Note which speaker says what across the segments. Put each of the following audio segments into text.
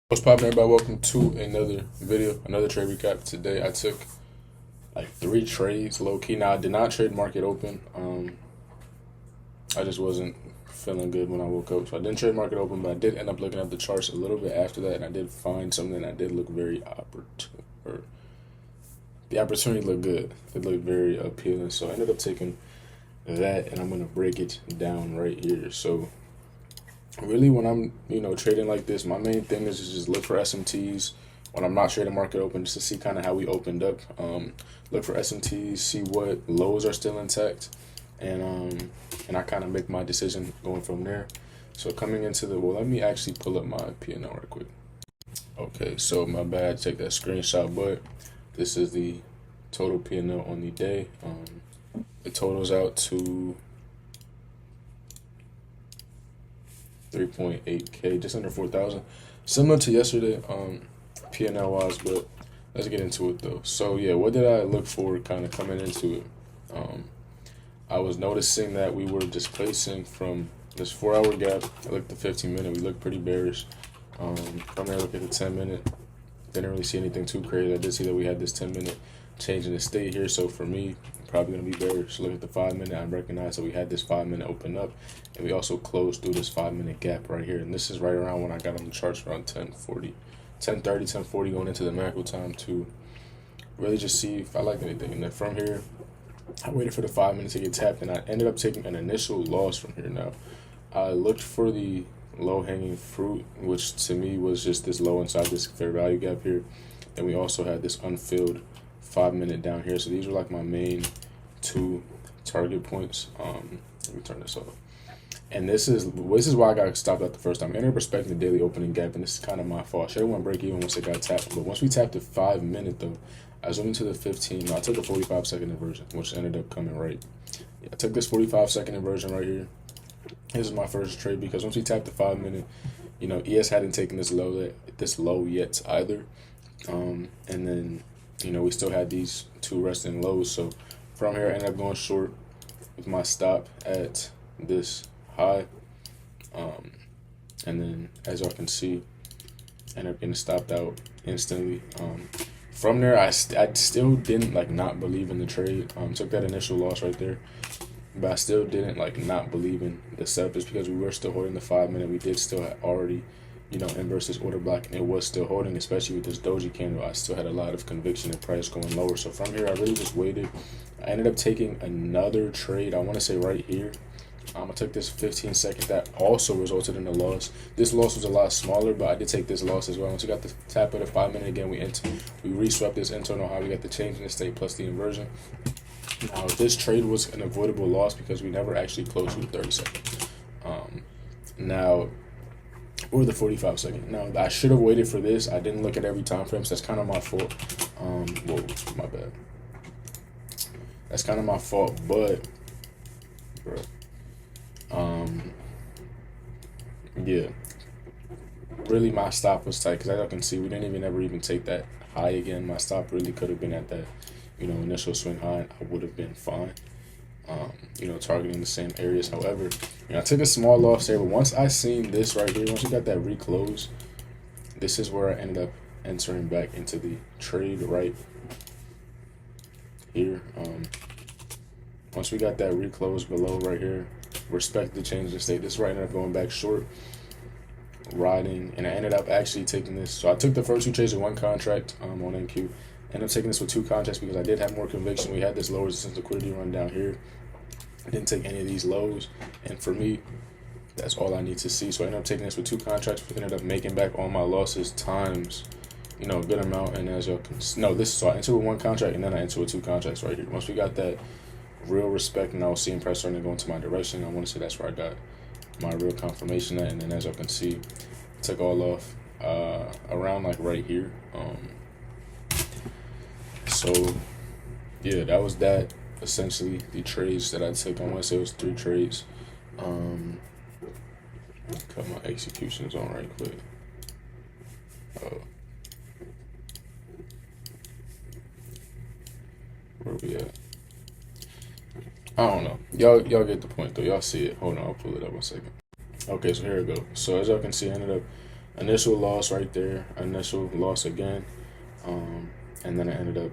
Speaker 1: What's poppin', everybody? Welcome to another video, another trade recap. Today I took like 3 trades low key. Now I did not trade market open. I just wasn't feeling good when I woke up, so I didn't trade market open. But I did end up looking at the charts a little bit after that, and I did find something that did look very opportune. Or the opportunity looked good. It looked very appealing, so I ended up taking that, and I'm gonna break it down right here. So really, when I'm trading like this, my main thing is to just look for SMTs when I'm not trading market open, just to see kind of how we opened up. Look for SMTs, see what lows are still intact, and I kind of make my decision going from there. So coming into let me actually pull up my P&L right quick. Okay, so my bad, take that screenshot, but this is the total P&L on the day. It totals out to 3.8K, just under 4,000. Similar to yesterday, P&L wise, but let's get into it though. So yeah, what did I look for kind of coming into it? I was noticing that we were displacing from this 4-hour gap. I looked at the 15-minute, we looked pretty bearish. From there, look at the 10-minute. Didn't really see anything too crazy. I did see that we had this 10-minute change in the state here. So for me, probably gonna be bearish. Look at the 5-minute. I recognize that we had this 5-minute open up, and we also closed through this 5-minute gap right here. And this is right around when I got on the charts around 10:40, 10:30, 10:40, going into the macro time to really just see if I like anything. And then from here, I waited for the 5 minutes to get tapped, and I ended up taking an initial loss from here. Now, I looked for the low-hanging fruit, which to me was just this low inside this fair value gap here. Then we also had this unfilled 5-minute down here. So these were like my main 2 target points. Let me turn this off. And this is why I got stopped out the first time. I ended up respecting the daily opening gap, and this is kind of my fault. Should have went break even once it got tapped. But once we tapped the 5-minute though, I zoomed into the 15. No, I took a 45-second inversion, which ended up coming right. Yeah, I took this 45-second inversion right here. This is my first trade because once we tapped the 5-minute, ES hadn't taken this low yet either. And then, we still had these 2 resting lows. So from here, I ended up going short with my stop at this high. And then, as y'all can see, ended up getting stopped out instantly. From there, I still didn't not believe in the trade. Took that initial loss right there, but I still didn't not believe in the setup just because we were still holding the 5-minute. We did still already, inverse this order block, and it was still holding, especially with this doji candle. I still had a lot of conviction in price going lower. So from here, I really just waited. I ended up taking another trade. I want to say right here. I took this 15-second that also resulted in a loss. This loss was a lot smaller, but I did take this loss as well. Once we got the tap of the 5-minute again, we reswept this internal high. We got the change in the state plus the inversion. Now this trade was an avoidable loss because we never actually closed through the 30 seconds. Now, or the 45-second. Now I should have waited for this. I didn't look at every time frame, so that's kind of my fault. Whoa, my bad. That's kind of my fault, but bro. Yeah, really my stop was tight because as y'all can see, we didn't ever even take that high again. My stop really could have been at that, initial swing high. I would have been fine, targeting the same areas. However, I took a small loss there, but once I seen this right here, once we got that reclose, this is where I ended up entering back into the trade right here. Once we got that reclose below right here, respect the change in state. This is where I ended up going back short, riding, and I ended up actually taking this. So I took the first 2 trades in 1 contract on NQ. Ended up taking this with 2 contracts because I did have more conviction. We had this low resistance liquidity run down here. I didn't take any of these lows, and for me, that's all I need to see. So I ended up taking this with 2 contracts. We ended up making back all my losses times, a good amount. And as y'all can so I entered with 1 contract, and then I entered with 2 contracts right here. Once we got that real respect, and I was seeing price starting to go into my direction, I want to say that's where I got my real confirmation at. And then as y'all can see, it took all off around right here. So yeah, that was that. Essentially, the trades that I took, I want to say it was 3 trades. Cut my executions on right quick. Where we at? I don't know. Y'all get the point though. Y'all see it. Hold on, I'll pull it up 1 second. Okay, so here we go. So as y'all can see, I ended up initial loss right there, initial loss again, and then I ended up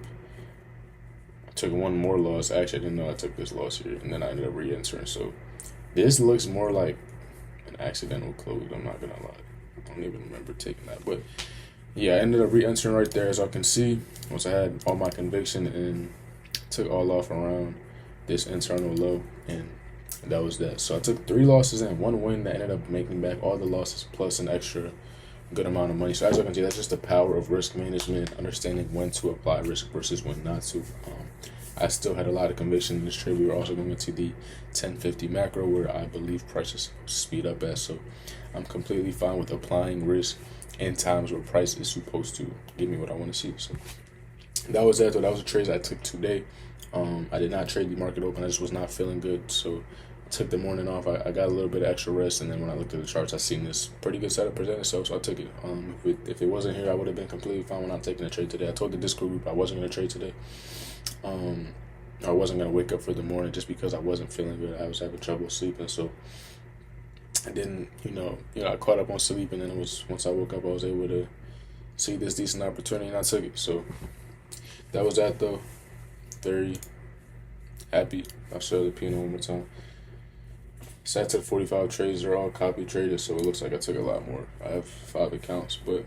Speaker 1: I took one more loss. Actually, I didn't know I took this loss here, and then I ended up re-entering. So this looks more like an accidental close. I'm not gonna lie. I don't even remember taking that, but yeah, I ended up re-entering right there. As I can see, once I had all my conviction and took all off around this internal low, and that was that. So I took 3 losses and 1 win that ended up making back all the losses plus an extra good amount of money. So as you can see, that's just the power of risk management, understanding when to apply risk versus when not to. I still had a lot of conviction in this trade. We were also going to the 1050 macro where I believe prices speed up at. So I'm completely fine with applying risk in times where price is supposed to give me what I want to see. So that was that. Though. That was a trade I took today. I did not trade the market open. I just was not feeling good. So I took the morning off. I got a little bit of extra rest. And then when I looked at the charts, I seen this pretty good setup present itself. So I took it. If it wasn't here, I would have been completely fine when I'm taking a trade today. I told the Discord group I wasn't going to trade today. I wasn't going to wake up for the morning just because I wasn't feeling good. I was having trouble sleeping. So I didn't, I caught up on sleep. And then it was once I woke up, I was able to see this decent opportunity and I took it. So that was that though. Very happy. I'll show the P&L one more time. So I took 45 trades. They're all copy traded, so it looks like I took a lot more. I have 5 accounts, but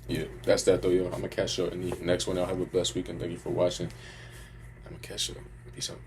Speaker 1: yeah, that's that though, yo. I'm gonna catch y'all in the next one. I'll have a blessed weekend. Thank you for watching. I'm gonna catch y'all. Peace out.